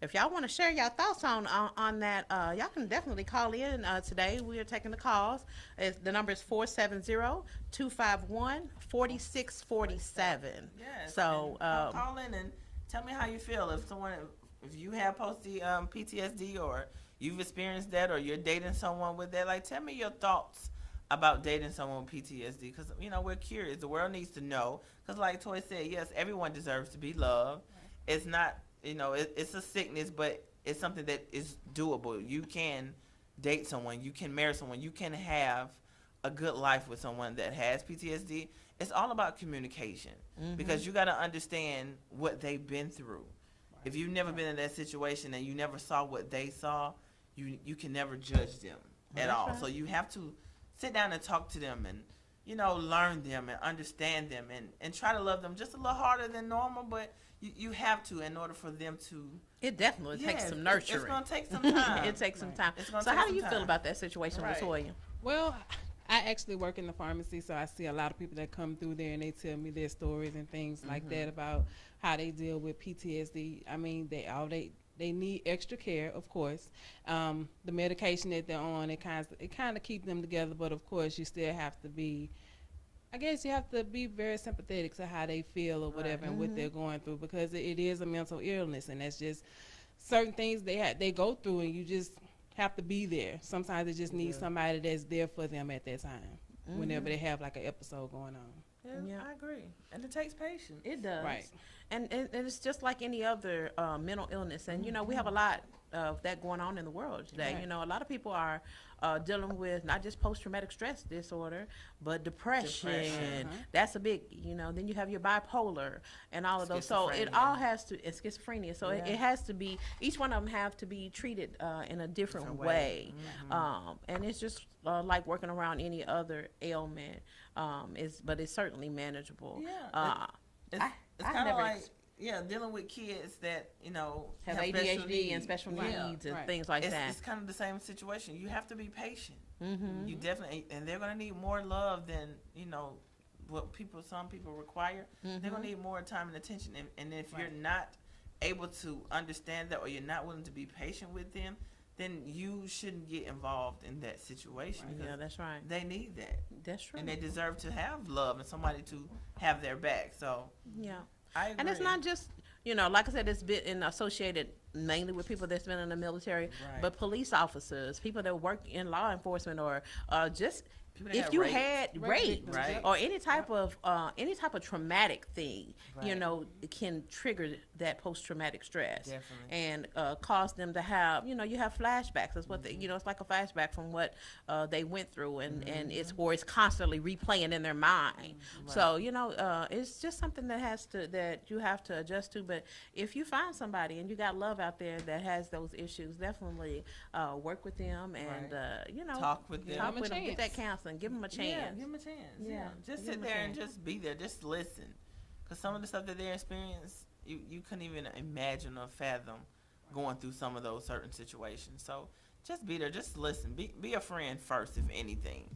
if y'all want to share your thoughts on that, y'all can definitely call in today. We are taking the calls. The number is 470-251-4647. Yes. So call in and tell me how you feel. If you have PTSD or you've experienced that, or you're dating someone with that, like, tell me your thoughts about dating someone with PTSD, because we're curious. The world needs to know, because like Toy said, yes, everyone deserves to be loved. Right. It's not, it's a sickness, but it's something that is doable. You can date someone, you can marry someone, you can have a good life with someone that has PTSD. It's all about communication, because you got to understand what they've been through. If you've never been in that situation and you never saw what they saw, you can never judge them at all. Right. So you have to sit down and talk to them and, learn them and understand them and try to love them just a little harder than normal, but you have to in order for them to. It definitely takes some nurturing. It's going to take some time. It takes some time. So how do you feel about that situation, Latoya? Well, I actually work in the pharmacy, so I see a lot of people that come through there and they tell me their stories and things like that about how they deal with PTSD. I mean, they need extra care, of course. The medication that they're on, it kind of keep them together, but of course you still have to be, I guess you have to be very sympathetic to how they feel or whatever and what they're going through, because it is a mental illness, and that's just certain things they go through, and you just have to be there. Sometimes they just need somebody that's there for them at that time, whenever they have like an episode going on. Yeah, I agree. And it takes patience. It does. Right. And it's just like any other mental illness. And, we have a lot of that going on in the world today. Right. A lot of people are dealing with not just post-traumatic stress disorder, but depression. That's a big, then you have your bipolar and all of those. So it all has to, and schizophrenia. So it has to be, each one of them have to be treated in a different way. And it's just like working around any other ailment, but it's certainly manageable. Yeah. It's kind of like, dealing with kids that, have ADHD and special needs and things like that. It's kind of the same situation. You have to be patient. You definitely, and they're going to need more love than, what some people require. They're going to need more time and attention. And if you're not able to understand that, or you're not willing to be patient with them, then you shouldn't get involved in that situation. Yeah, that's right. They need that. That's true. And they deserve to have love and somebody to have their back. So yeah, I agree. And it's not just like I said, it's been associated mainly with people that's been in the military, but police officers, people that work in law enforcement, or just if you had raped or any type of traumatic thing, it can trigger that post-traumatic stress. And cause them to have, you have flashbacks. That's what it's like a flashback from what they went through, and it's constantly replaying in their mind. So it's just something that you have to adjust to. But if you find somebody and you got love out there that has those issues, definitely work with them and talk with them, get that counseling. Give them a chance. Yeah, give them a chance. Yeah, just sit there and just be there. Just listen, because some of the stuff that they experience, you couldn't even imagine or fathom going through some of those certain situations. So just be there. Just listen. Be a friend first, if anything,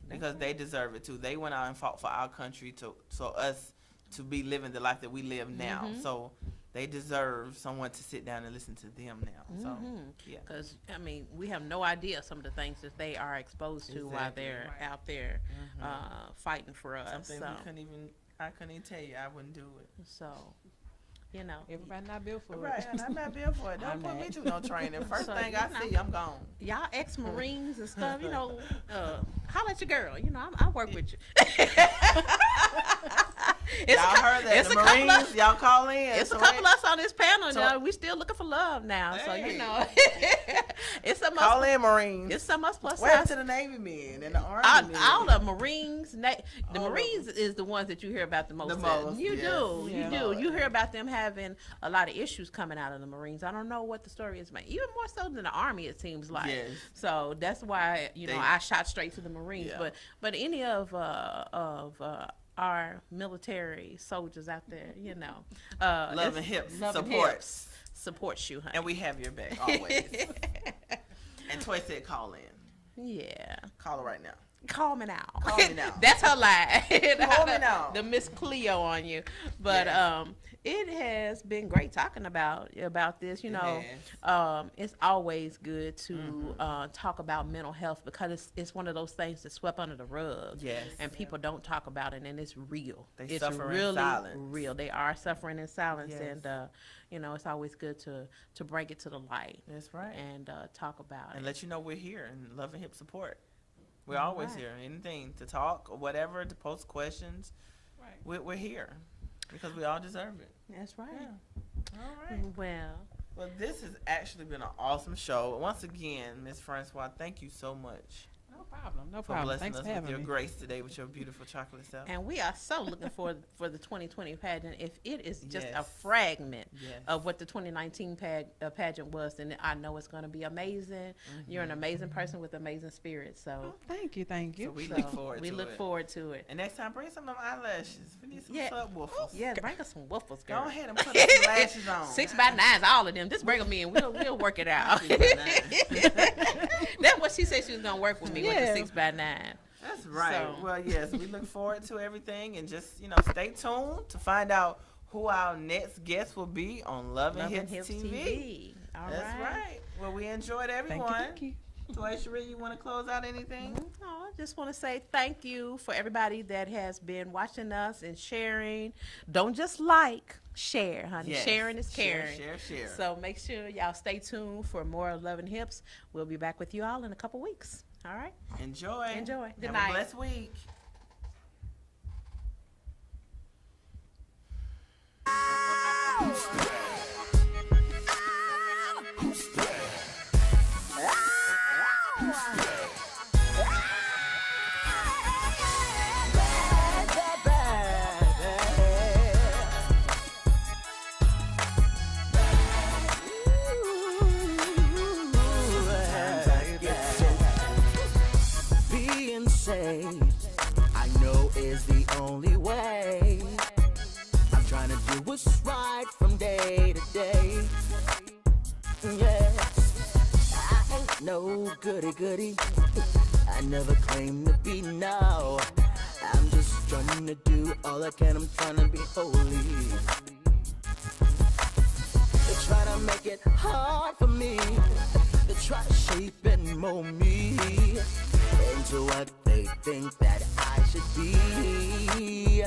because they deserve it too. They went out and fought for our country so us to be living the life that we live now. So they deserve someone to sit down and listen to them now. So, because we have no idea some of the things that they are exposed to while they're out there fighting for us. Something I couldn't even tell you. I wouldn't do it. So, everybody not built for it. Right, I'm not built for it. Don't put me through no training. First thing I see, I'm gone. Y'all ex-Marines and stuff, holla at your girl. I work with you. Y'all heard that? The Marines, y'all call in. It's a couple of us on this panel. We still looking for love now. Hey. So, it's some call in Marines. It's some us plus size. To the Navy men and the Army men. All the Marines. The Marines is the ones that you hear about the most. You do. You hear about them having a lot of issues coming out of the Marines. I don't know what the story is, even more so than the Army, it seems like. Yes. So that's why I shot straight to the Marines. Yeah. But any of our military soldiers out there, Love and Hips supports you, honey. And we have your back always. And Toy said call in. Yeah. Call her right now. Call me now. Call me now. That's her lie. Call me now. The Miss Cleo on you. But it has been great talking about this. It's always good to talk about mental health, because it's one of those things that's swept under the rug. Yes. And people don't talk about it, and it's real. It's suffer in silence. Real. They are suffering in silence. Yes. And it's always good to bring it to the light. That's right. And talk about it. And let you know we're here and Love and Hip support. We're always here. Anything to talk or whatever, to post questions. Right. We're here because we all deserve it. That's right. Yeah. All right. Well, this has actually been an awesome show. Once again, Miss Francois, thank you so much. No problem. For blessing Thanks us for having with your me. grace today with your beautiful chocolate self. And we are so looking for the 2020 pageant. If it is just a fragment of what the 2019 pageant was, then I know it's going to be amazing. You're an amazing person with amazing spirit. So thank you. So we look forward to it. We look forward to it. And next time, bring some of them eyelashes. We need some subwoofers. Yeah, bring us some woofers, girl. Go ahead and put some lashes on. 6x9s, all of them. Just bring them in. We'll work it out. That's what she said she was going to work with me with the 6x9. That's right. So. Well, yes, we look forward to everything, and just stay tuned to find out who our next guest will be on Love and Hips TV. All That's right. Well, we enjoyed everyone. Thank you. Toy Cherie, you want to close out anything? No, I just want to say thank you for everybody that has been watching us and sharing. Don't just like, share, honey. Yes. Sharing is caring. Share. So make sure y'all stay tuned for more of Love and Hips. We'll be back with you all in a couple weeks. All right? Enjoy. Good Have night. a blessed week. Being saved, I know is the only way. I'm trying to do what's right from day to day. Yes, I ain't no goody. I never claim to be no. I'm just trying to do all I can. I'm trying to be holy. They try to make it hard for me. They try to shape and mold me into what they think that I should be.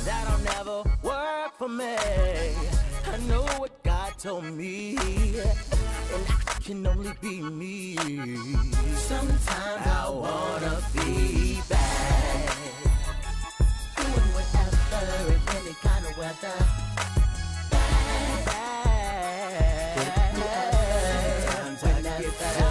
That'll never work for me. I know what God told me, and I can only be me. Sometimes I wanna be bad, doing whatever in any kind of weather. Bad. Sometimes I get that